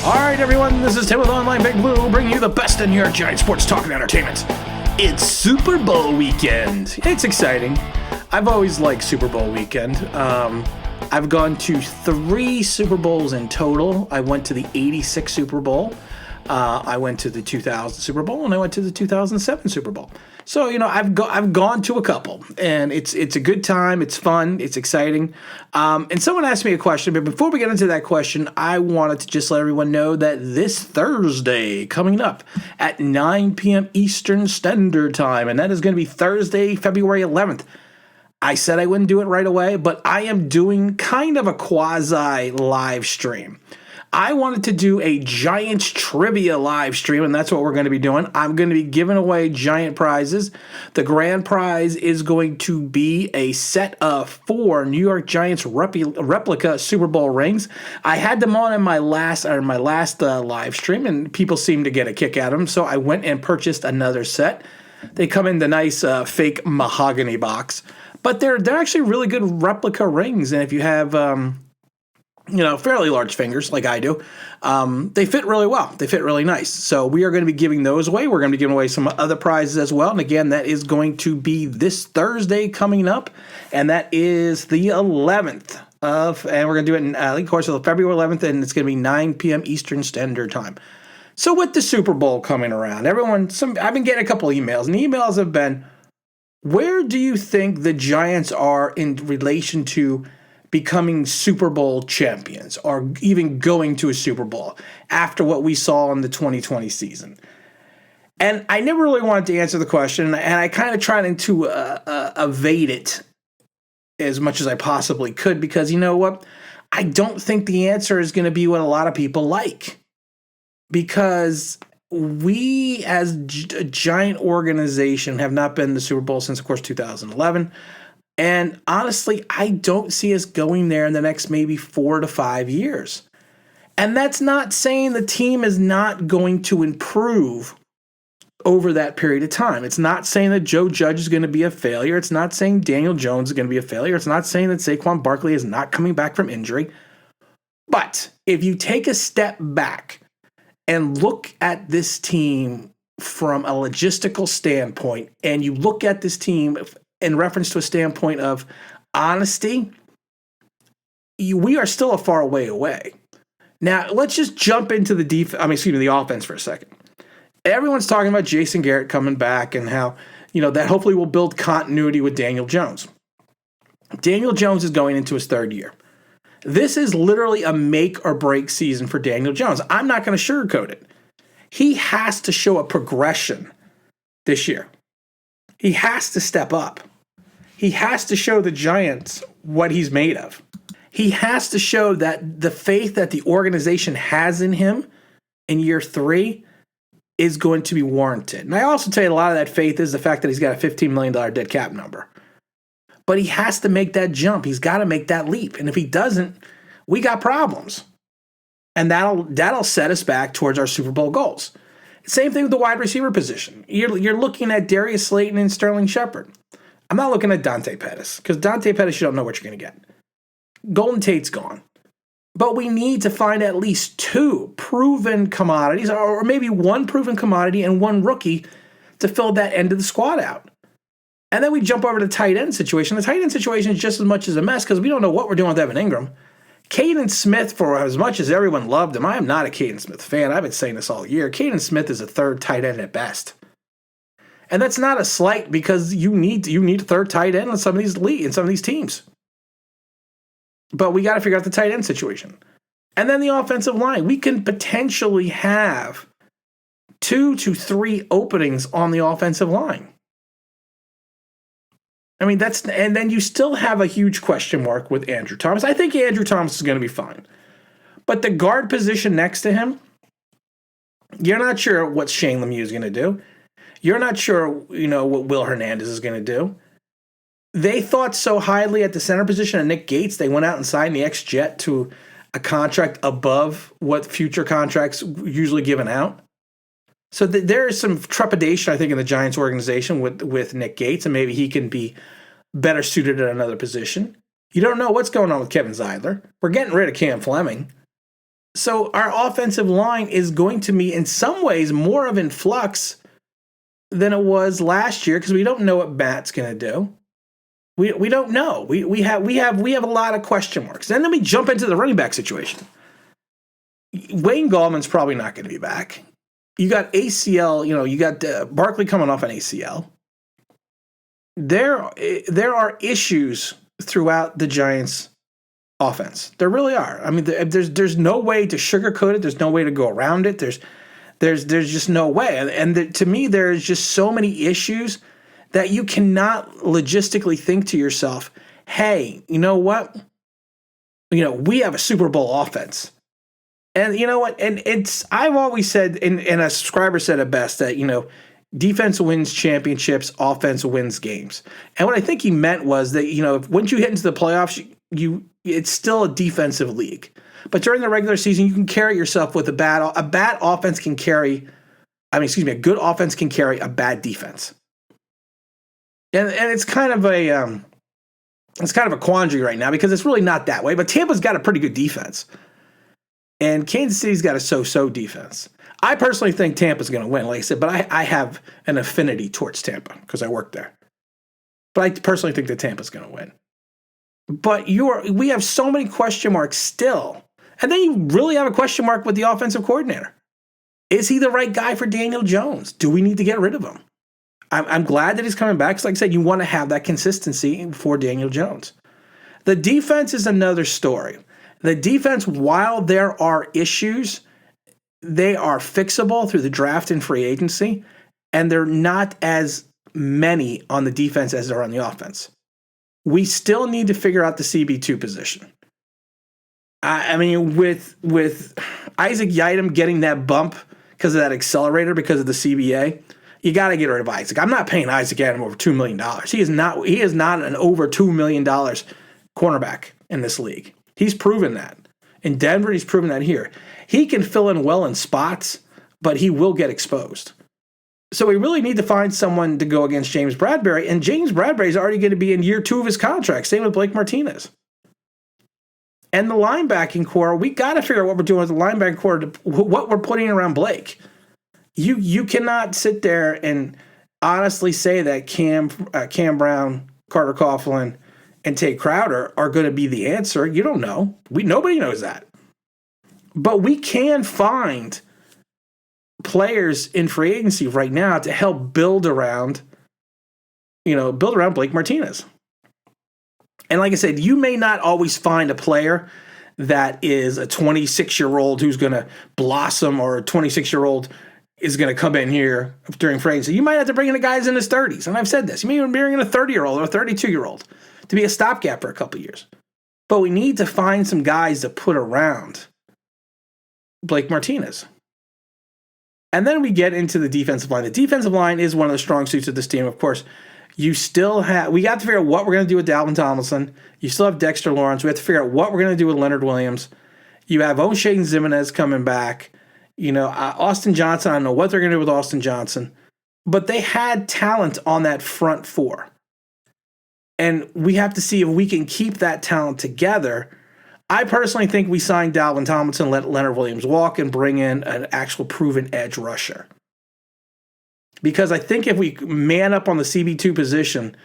All right, everyone, this is Tim with Online Big Blue, bringing you the best in New York Giants sports talk and entertainment. It's Super Bowl weekend. It's exciting. I've always liked Super Bowl weekend. I've gone to 3 Super Bowls in total. I went to the 86 Super Bowl. I went to the 2000 Super Bowl, and I went to the 2007 Super Bowl. So, I've gone to a couple, and it's a good time. It's fun. It's exciting. And someone asked me a question, but before we get into that question, I wanted to just let everyone know that this Thursday, coming up at 9 p.m. Eastern Standard Time, and that is going to be Thursday, February 11th. I said I wouldn't do it right away, but I am doing kind of a quasi live stream. I wanted to do a Giants trivia live stream, and that's what we're going to be doing. I'm going to be giving away Giant prizes. The grand prize is going to be a set of 4 New York Giants replica Super Bowl rings. I had them on in my last live stream, and people seemed to get a kick out of them, so I went and purchased another set. They come in the nice fake mahogany box, but they're actually really good replica rings, and if you have fairly large fingers like I do, they fit really well. They fit really nice. So we are going to be giving those away. We're going to be giving away some other prizes as well. And again, that is going to be this Thursday coming up, and that is the 11th and we're going to do it of course, on February 11th, and it's going to be 9 p.m. Eastern Standard Time. So with the Super Bowl coming around, I've been getting a couple emails, and the emails have been, where do you think the Giants are in relation to becoming Super Bowl champions or even going to a Super Bowl after what we saw in the 2020 season? And I never really wanted to answer the question, and I kind of tried to evade it as much as I possibly could, because you know what? I don't think the answer is going to be what a lot of people like, because we as a Giant organization have not been in the Super Bowl since, of course, 2011. And honestly, I don't see us going there in the next maybe 4 to 5 years. And that's not saying the team is not going to improve over that period of time. It's not saying that Joe Judge is going to be a failure. It's not saying Daniel Jones is going to be a failure. It's not saying that Saquon Barkley is not coming back from injury. But if you take a step back and look at this team from a logistical standpoint, and you look at this team in reference to a standpoint of honesty, we are still a far way away. Now, let's just jump into the offense for a second. Everyone's talking about Jason Garrett coming back and how, that hopefully will build continuity with Daniel Jones. Daniel Jones is going into his 3rd year. This is literally a make or break season for Daniel Jones. I'm not going to sugarcoat it. He has to show a progression this year. He has to step up. He has to show the Giants what he's made of. He has to show that the faith that the organization has in him in year 3 is going to be warranted. And I also tell you, a lot of that faith is the fact that he's got a $15 million dead cap number. But he has to make that jump. He's got to make that leap. And if he doesn't, we got problems. And that'll set us back towards our Super Bowl goals. Same thing with the wide receiver position. You're looking at Darius Slayton and Sterling Shepard. I'm not looking at Dante Pettis, because Dante Pettis, you don't know what you're going to get. Golden Tate's gone. But we need to find at least 2 proven commodities, or maybe 1 proven commodity and 1 rookie to fill that end of the squad out. And then we jump over to the tight end situation. The tight end situation is just as much as a mess, because we don't know what we're doing with Evan Ingram. Caden Smith, for as much as everyone loved him, I am not a Caden Smith fan. I've been saying this all year. Caden Smith is a 3rd tight end at best. And that's not a slight, because you need a 3rd tight end in some of these teams. But we got to figure out the tight end situation. And then the offensive line. We can potentially have 2 to 3 openings on the offensive line. I mean, and then you still have a huge question mark with Andrew Thomas. I think Andrew Thomas is going to be fine. But the guard position next to him, you're not sure what Shane Lemieux is going to do. You're not sure, what Will Hernandez is going to do. They thought so highly at the center position of Nick Gates, they went out and signed the ex-Jet to a contract above what future contracts usually given out. So there is some trepidation, I think, in the Giants organization with Nick Gates, and maybe he can be better suited at another position. You don't know what's going on with Kevin Zeidler. We're getting rid of Cam Fleming. So our offensive line is going to be, in some ways, more of in flux than it was last year because we don't know what Matt's going to do. We don't know. We have a lot of question marks. And then we jump into the running back situation. Wayne Gallman's probably not going to be back. You got ACL. You got Barkley coming off an ACL. There are issues throughout the Giants' offense. There really are. I mean, there's no way to sugarcoat it. There's no way to go around it. There's just no way. And to me, there's just so many issues that you cannot logistically think to yourself, hey, you know what? We have a Super Bowl offense. And you know what? And I've always said, and a subscriber said it best, that, defense wins championships, offense wins games. And what I think he meant was that, once you hit into the playoffs, it's still a defensive league. But during the regular season, you can carry yourself with a good offense can carry a bad defense. And it's kind of a quandary right now because it's really not that way. But Tampa's got a pretty good defense. And Kansas City's got a so-so defense. I personally think Tampa's going to win, like I said, but I have an affinity towards Tampa because I work there. But I personally think that Tampa's going to win. But we have so many question marks still. And then you really have a question mark with the offensive coordinator. Is he the right guy for Daniel Jones? Do we need to get rid of him? I'm glad that he's coming back because, like I said, you want to have that consistency for Daniel Jones. The defense is another story. The defense, while there are issues, they are fixable through the draft and free agency, and they're not as many on the defense as there are on the offense. We still need to figure out the CB2 position. I mean, with Isaac Yiadom getting that bump because of that accelerator, because of the CBA, you got to get rid of Isaac. I'm not paying Isaac Yiadom over $2 million. He is not an over $2 million cornerback in this league. He's proven that. In Denver, he's proven that here. He can fill in well in spots, but he will get exposed. So we really need to find someone to go against James Bradberry, and James Bradberry is already going to be in year 2 of his contract. Same with Blake Martinez. And the linebacking core, we got to figure out what we're doing with the linebacking core, what we're putting around Blake. You cannot sit there and honestly say that Cam Brown, Carter Coughlin, and Tate Crowder are going to be the answer. You don't know. Nobody knows that. But we can find players in free agency right now to help build around Blake Martinez. And like I said, you may not always find a player that is a 26-year-old who's going to blossom, or a 26-year-old is going to come in here during free agency. You might have to bring in the guys in his 30s. And I've said this. You may even bring in a 30-year-old or a 32-year-old to be a stopgap for a couple of years. But we need to find some guys to put around Blake Martinez. And then we get into the defensive line. The defensive line is one of the strong suits of this team, of course. We got to figure out what we're going to do with Dalvin Tomlinson. You still have Dexter Lawrence. We have to figure out what we're going to do with Leonard Williams. You have O'Shea Ximines coming back. Austin Johnson, I don't know what they're going to do with Austin Johnson. But they had talent on that front four. And we have to see if we can keep that talent together. I personally think we sign Dalvin Tomlinson, let Leonard Williams walk, and bring in an actual proven edge rusher. Because I think if we man up on the CB2 position,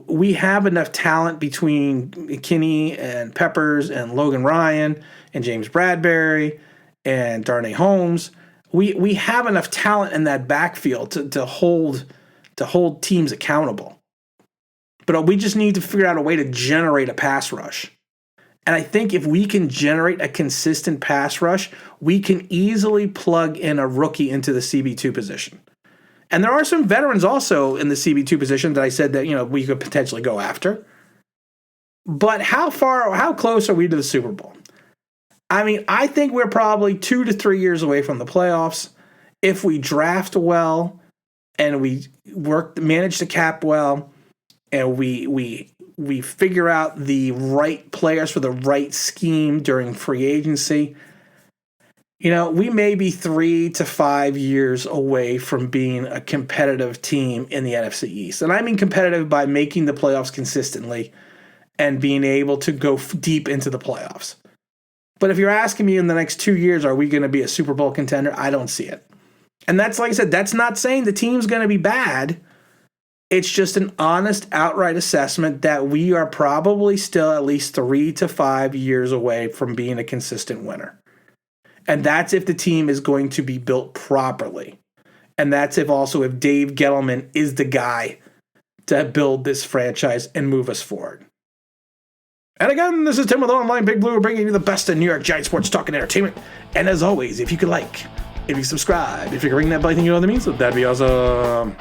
we have enough talent between McKinney and Peppers and Logan Ryan and James Bradberry and Darnay Holmes. We have enough talent in that backfield to hold teams accountable. But we just need to figure out a way to generate a pass rush. And I think if we can generate a consistent pass rush, we can easily plug in a rookie into the CB2 position. And there are some veterans also in the CB2 position that I said that, we could potentially go after. But how close are we to the Super Bowl? I mean, I think we're probably 2 to 3 years away from the playoffs. If we draft well and we manage the cap well, and we figure out the right players for the right scheme during free agency, we may be 3 to 5 years away from being a competitive team in the NFC East. And I mean competitive by making the playoffs consistently and being able to go deep into the playoffs. But if you're asking me in the next 2 years, are we going to be a Super Bowl contender? I don't see it. And that's, like I said, that's not saying the team's going to be bad. It's just an honest, outright assessment that we are probably still at least 3 to 5 years away from being a consistent winner. And that's if the team is going to be built properly. And that's if Dave Gettleman is the guy to build this franchise and move us forward. And again, this is Tim with Online Big Blue, bringing you the best in New York Giants sports talk and entertainment. And as always, if you could like, if you subscribe, if you can ring that bell, I think you know what that means, that'd be awesome.